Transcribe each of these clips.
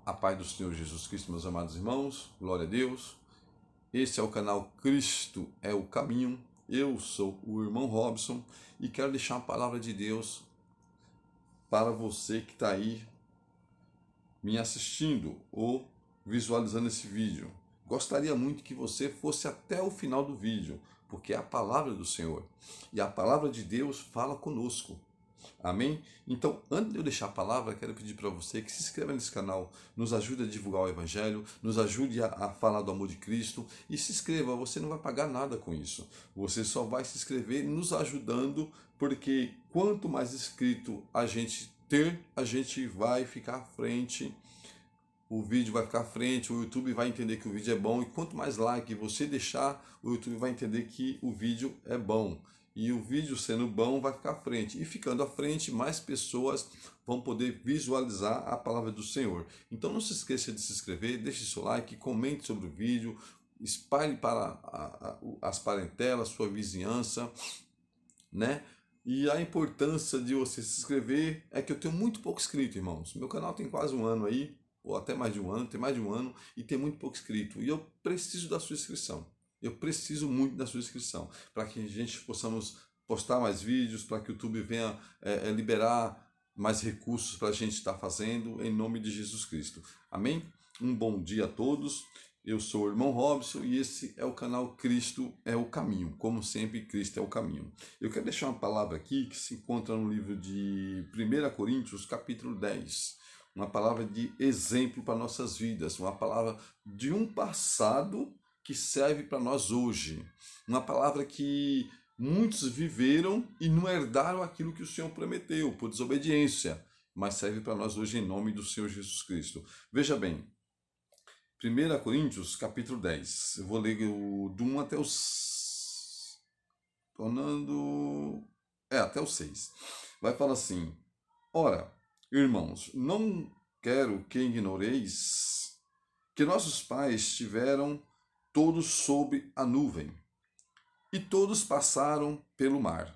A paz do Senhor Jesus Cristo, meus amados irmãos, glória a Deus. Esse é o canal Cristo é o Caminho. Eu sou o irmão Robson e quero deixar uma palavra de Deus para você que está aí me assistindo ou visualizando esse vídeo. Gostaria muito que você fosse até o final do vídeo, porque é a palavra do Senhor e a palavra de Deus fala conosco. Amém? Então, antes de eu deixar a palavra, quero pedir para você que se inscreva nesse canal, nos ajude a divulgar o Evangelho, nos ajude a falar do amor de Cristo e se inscreva, você não vai pagar nada com isso. Você só vai se inscrever nos ajudando, porque quanto mais inscrito a gente ter, a gente vai ficar à frente, o vídeo vai ficar à frente, o YouTube vai entender que o vídeo é bom e quanto mais like você deixar, o YouTube vai entender que o vídeo é bom. E o vídeo sendo bom vai ficar à frente. E ficando à frente, mais pessoas vão poder visualizar a palavra do Senhor. Então não se esqueça de se inscrever, deixe seu like, comente sobre o vídeo, espalhe para as parentelas, sua vizinhança, né? E a importância de você se inscrever é que eu tenho muito pouco inscrito, irmãos. Meu canal tem quase um ano aí, ou até mais de um ano, tem mais de um ano e tem muito pouco inscrito. E eu preciso da sua inscrição. Eu preciso muito da sua inscrição para que a gente possamos postar mais vídeos, para que o YouTube venha liberar mais recursos para a gente estar fazendo, em nome de Jesus Cristo. Amém? Um bom dia a todos. Eu sou o irmão Robson e esse é o canal Cristo é o Caminho. Como sempre, Cristo é o Caminho. Eu quero deixar uma palavra aqui que se encontra no livro de 1 Coríntios, capítulo 10. Uma palavra de exemplo para nossas vidas, uma palavra de um passado que serve para nós hoje. Uma palavra que muitos viveram e não herdaram aquilo que o Senhor prometeu, por desobediência, mas serve para nós hoje em nome do Senhor Jesus Cristo. Veja bem, 1 Coríntios, capítulo 10. Eu vou ler do 1 até os... até o 6. Vai falar assim: Ora, irmãos, não quero que ignoreis que nossos pais tiveram todos sob a nuvem, e todos passaram pelo mar,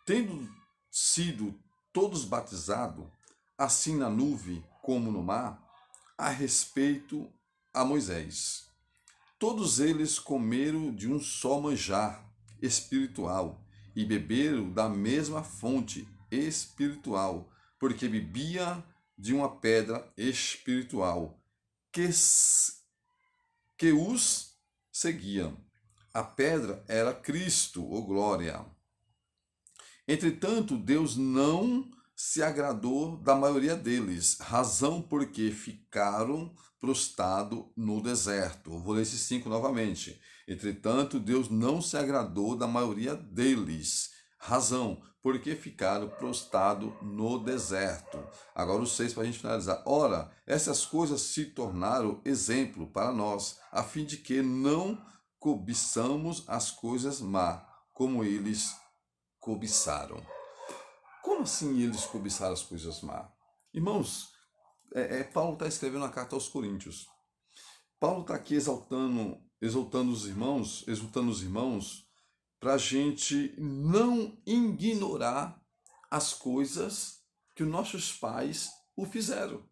tendo sido todos batizados, assim na nuvem como no mar, a respeito a Moisés. Todos eles comeram de um só manjar espiritual e beberam da mesma fonte espiritual, porque bebia de uma pedra espiritual que os seguia. A pedra era Cristo, ou glória. Entretanto, Deus não se agradou da maioria deles, razão porque ficaram prostrados no deserto. Eu vou ler esses 5 novamente. Entretanto, Deus não se agradou da maioria deles, razão porque ficaram prostrados no deserto. Agora o 6 para a gente finalizar. Ora, essas coisas se tornaram exemplo para nós, a fim de que não cobiçamos as coisas má, como eles cobiçaram. Como assim eles cobiçaram as coisas má? Irmãos, Paulo está escrevendo a carta aos Coríntios. Paulo está aqui exaltando os irmãos, para a gente não ignorar as coisas que os nossos pais o fizeram.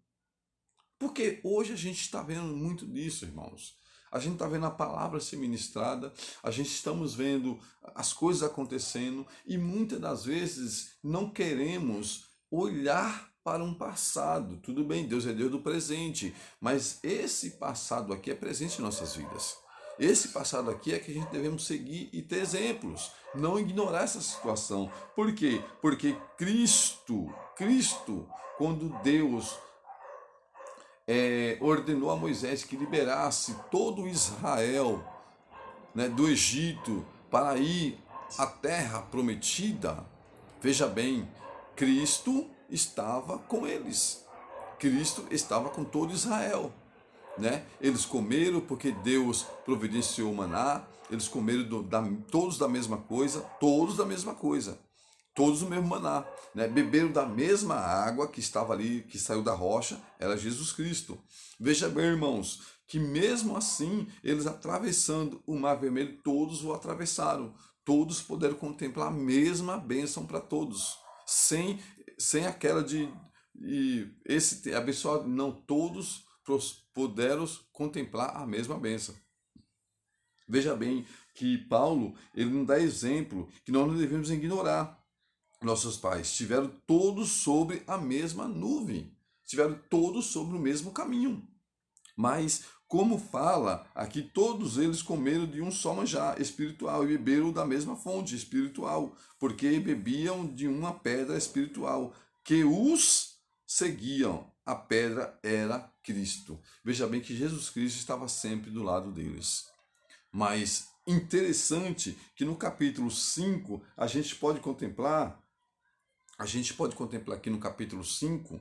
Porque hoje a gente está vendo muito disso, irmãos. A gente está vendo a palavra ser ministrada, a gente estamos vendo as coisas acontecendo e muitas das vezes não queremos olhar para um passado. Tudo bem, Deus é Deus do presente, mas esse passado aqui é presente em nossas vidas. Esse passado aqui é que a gente devemos seguir e ter exemplos, não ignorar essa situação. Por quê? Porque Cristo, quando Deus ordenou a Moisés que liberasse todo Israel, né, do Egito para ir à terra prometida, veja bem, Cristo estava com eles. Cristo estava com todo Israel. Né? Eles comeram porque Deus providenciou o maná, eles comeram todos da mesma coisa, todos o mesmo maná, né? Beberam da mesma água que estava ali, que saiu da rocha, era Jesus Cristo. Veja bem, irmãos, que mesmo assim, eles atravessando o Mar Vermelho, todos o atravessaram, todos puderam contemplar a mesma bênção para todos, sem aquela de esse abençoado, não, todos puderam contemplar a mesma bênção. Veja bem que Paulo, ele não dá exemplo que nós não devemos ignorar. Nossos pais estiveram todos sobre a mesma nuvem, estiveram todos sobre o mesmo caminho. Mas, como fala aqui, todos eles comeram de um só manjar espiritual e beberam da mesma fonte espiritual, porque bebiam de uma pedra espiritual que os seguiam. A pedra era Cristo. Veja bem que Jesus Cristo estava sempre do lado deles. Mas interessante que no capítulo 5 a gente pode contemplar aqui no capítulo 5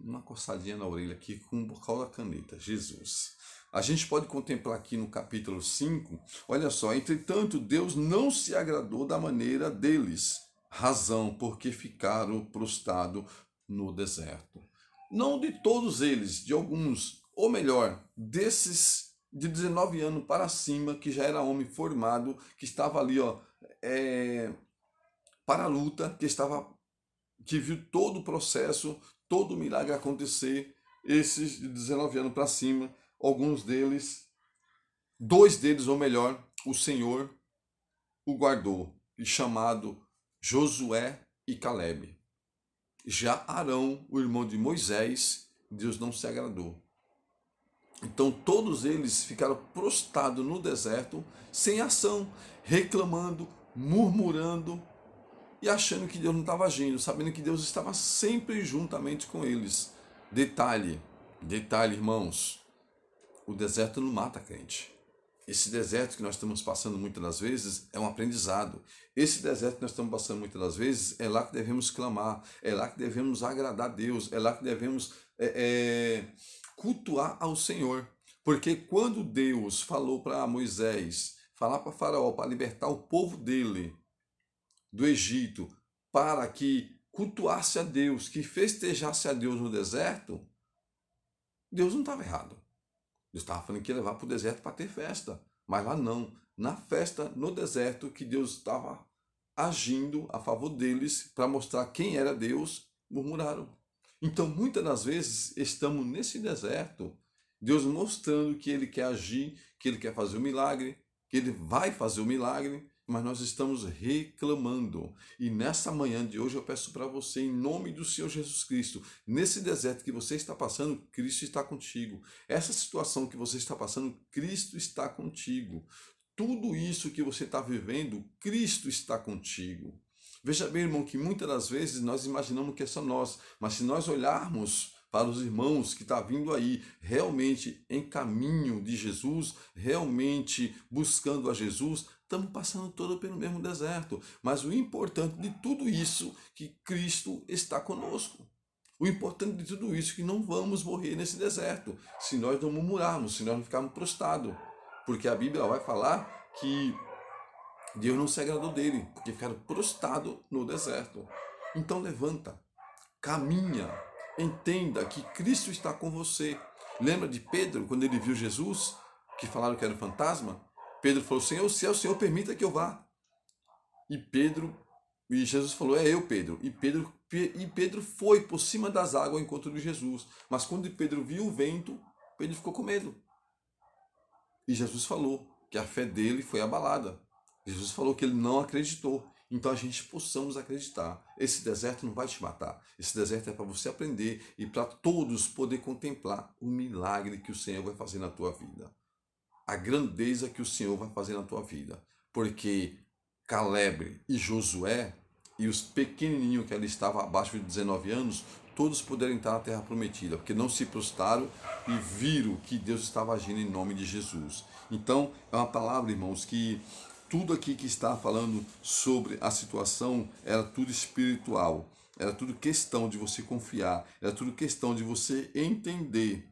uma coçadinha na orelha aqui com o bocal da caneta, Jesus. A gente pode contemplar aqui no capítulo 5, olha só, entretanto Deus não se agradou da maneira deles, razão porque ficaram prostrados no deserto. Não de todos eles, de alguns, ou melhor, desses de 19 anos para cima, que já era homem formado, que estava ali, para a luta, que viu todo o processo, todo o milagre acontecer, esses de 19 anos para cima, alguns deles, dois deles, ou melhor, o Senhor o guardou, chamado Josué e Calebe. Já Arão, o irmão de Moisés, Deus não se agradou. Então todos eles ficaram prostrados no deserto, sem ação, reclamando, murmurando e achando que Deus não estava agindo, sabendo que Deus estava sempre juntamente com eles. Detalhe, irmãos, o deserto não mata crente. Esse deserto que nós estamos passando muitas das vezes é um aprendizado. Esse deserto que nós estamos passando muitas das vezes é lá que devemos clamar, é lá que devemos agradar a Deus, é lá que devemos cultuar ao Senhor. Porque quando Deus falou para Moisés, falar para Faraó, para libertar o povo dele do Egito, para que cultuasse a Deus, que festejasse a Deus no deserto, Deus não estava errado. Deus estava falando que ia levar para o deserto para ter festa. Mas lá não. Na festa, no deserto, que Deus estava agindo a favor deles para mostrar quem era Deus, murmuraram. Então, muitas das vezes, estamos nesse deserto, Deus mostrando que Ele quer agir, que Ele quer fazer o milagre, que Ele vai fazer o milagre, mas nós estamos reclamando. E nessa manhã de hoje eu peço para você, em nome do Senhor Jesus Cristo, nesse deserto que você está passando, Cristo está contigo. Essa situação que você está passando, Cristo está contigo. Tudo isso que você está vivendo, Cristo está contigo. Veja bem, irmão, que muitas das vezes nós imaginamos que é só nós, mas se nós olharmos para os irmãos que estão vindo aí, realmente em caminho de Jesus, realmente buscando a Jesus, estamos passando todo pelo mesmo deserto. Mas o importante de tudo isso é que Cristo está conosco. O importante de tudo isso é que não vamos morrer nesse deserto, se nós não murmurarmos, se nós não ficarmos prostrados. Porque a Bíblia vai falar que Deus não se agradou dele, porque ficaram prostrados no deserto. Então levanta, caminha, entenda que Cristo está com você. Lembra de Pedro, quando ele viu Jesus, que falaram que era um fantasma? Pedro falou, Senhor, se é o Senhor, permita que eu vá. E Jesus falou, é eu, Pedro. E Pedro foi por cima das águas ao encontro de Jesus. Mas quando Pedro viu o vento, Pedro ficou com medo. E Jesus falou que a fé dele foi abalada. Jesus falou que ele não acreditou. Então a gente possamos acreditar. Esse deserto não vai te matar. Esse deserto é para você aprender e para todos poder contemplar o milagre que o Senhor vai fazer na tua vida. A grandeza que o Senhor vai fazer na tua vida. Porque Calebe e Josué e os pequenininhos que ali estavam abaixo de 19 anos, todos puderam entrar na terra prometida, porque não se prostraram e viram que Deus estava agindo em nome de Jesus. Então, é uma palavra, irmãos, que tudo aqui que está falando sobre a situação era tudo espiritual, era tudo questão de você confiar, era tudo questão de você entender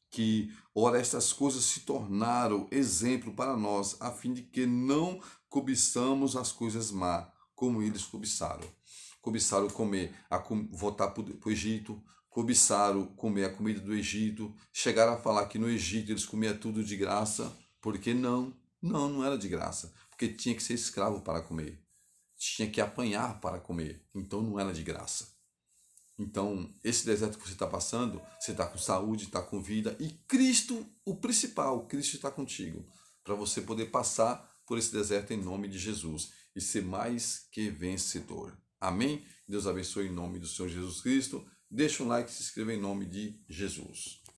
que, ora, estas coisas se tornaram exemplo para nós, a fim de que não cobiçamos as coisas má, como eles cobiçaram. Cobiçaram comer, voltar para o Egito, cobiçaram comer a comida do Egito, chegaram a falar que no Egito eles comiam tudo de graça, porque não era de graça, porque tinha que ser escravo para comer, tinha que apanhar para comer, então não era de graça. Então, esse deserto que você está passando, você está com saúde, está com vida, e Cristo, o principal, Cristo está contigo, para você poder passar por esse deserto em nome de Jesus e ser mais que vencedor. Amém? Deus abençoe em nome do Senhor Jesus Cristo. Deixa um like e se inscreva em nome de Jesus.